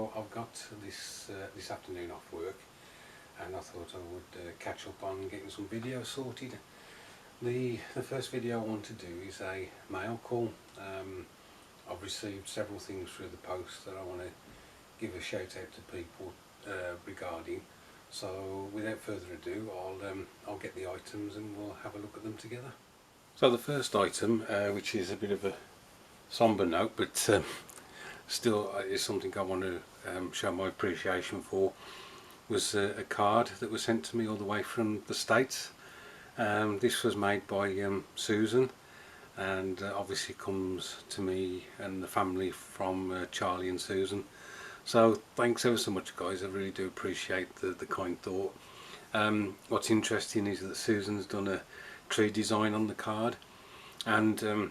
So I've got this afternoon off work, and I thought I would catch up on getting some videos sorted. The first video I want to do is a mail call. I've received several things through the post that I want to give a shout out to people regarding. So without further ado, I'll get the items and we'll have a look at them together. So the first item, which is a bit of a sombre note, but still is something I want to show my appreciation for, was a card that was sent to me all the way from the States. This was made by Susan, and obviously comes to me and the family from Charlie and Susan. So thanks ever so much, guys. I really do appreciate the kind thought. What's interesting is that Susan's done a tree design on the card, and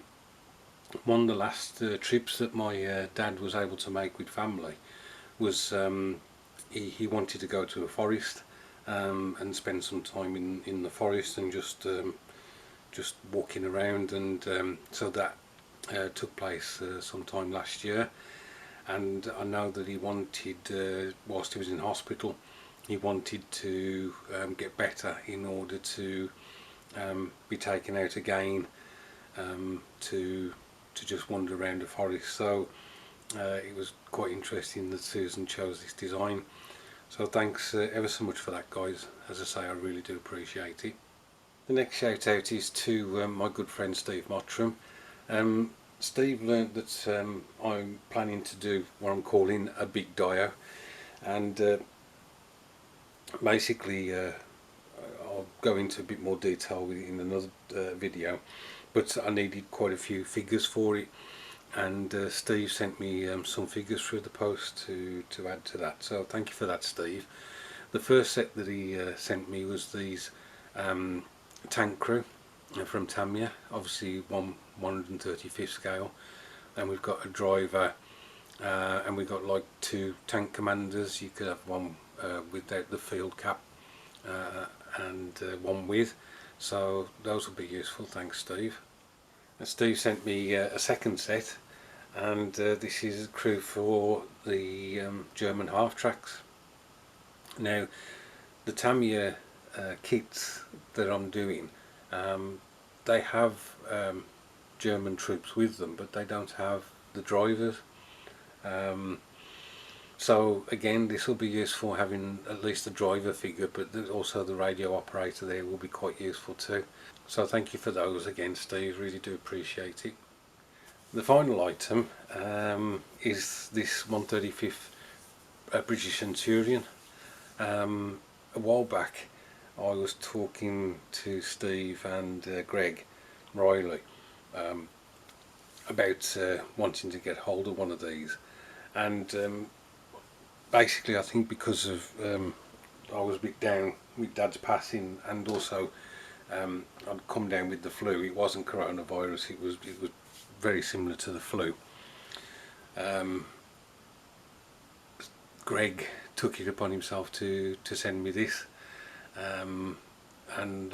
one of the last trips that my dad was able to make with family was he wanted to go to a forest and spend some time in the forest and just walking around, and so that took place sometime last year. And I know that he wanted, whilst he was in hospital, he wanted to get better in order to be taken out again to just wander around the forest. So it was quite interesting that Susan chose this design. So thanks ever so much for that, guys. As I say, I really do appreciate it. The next shout out is to my good friend Steve Mottram. Steve learnt that I'm planning to do what I'm calling a big dio, and basically I'll go into a bit more detail in another video, but I needed quite a few figures for it, and Steve sent me some figures through the post to add to that. So thank you for that, Steve. The first set that he sent me was these tank crew from Tamiya, obviously 135th scale, and we've got a driver, and we've got like two tank commanders. You could have one without the field cap and one with, so those will be useful. Thanks, Steve. And Steve sent me a second set, and this is a crew for the German half tracks. Now the Tamiya kits that I'm doing, they have German troops with them, but they don't have the drivers. So again, this will be useful, having at least the driver figure, but also the radio operator there will be quite useful too. So thank you for those again, Steve, really do appreciate it. The final item is this 135th British Centurion. A while back I was talking to Steve and Greg Reilly about wanting to get hold of one of these, and basically I think because of I was a bit down with Dad's passing, and also I'd come down with the flu. It wasn't coronavirus, it was very similar to the flu. Greg took it upon himself to send me this, and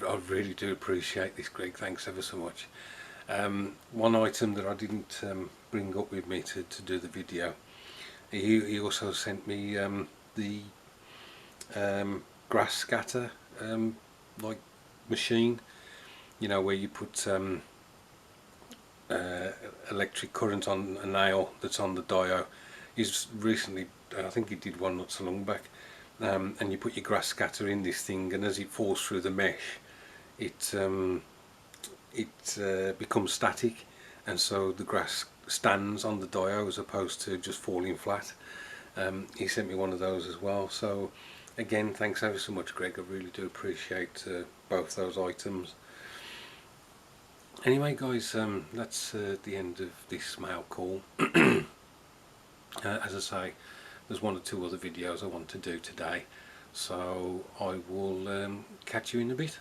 I really do appreciate this, Greg. Thanks ever so much. One item that I didn't bring up with me to do the video, he also sent me the grass scatter like machine, you know, where you put electric current on a nail that's on the dio. He's recently, I think he did one not so long back, and you put your grass scatter in this thing, and as it falls through the mesh, it becomes static, and so the grass stands on the dio as opposed to just falling flat. He sent me one of those as well. So again, thanks ever so much, Greg. I really do appreciate both those items. Anyway, guys, that's the end of this mail call. As I say, there's one or two other videos I want to do today, so I will catch you in a bit.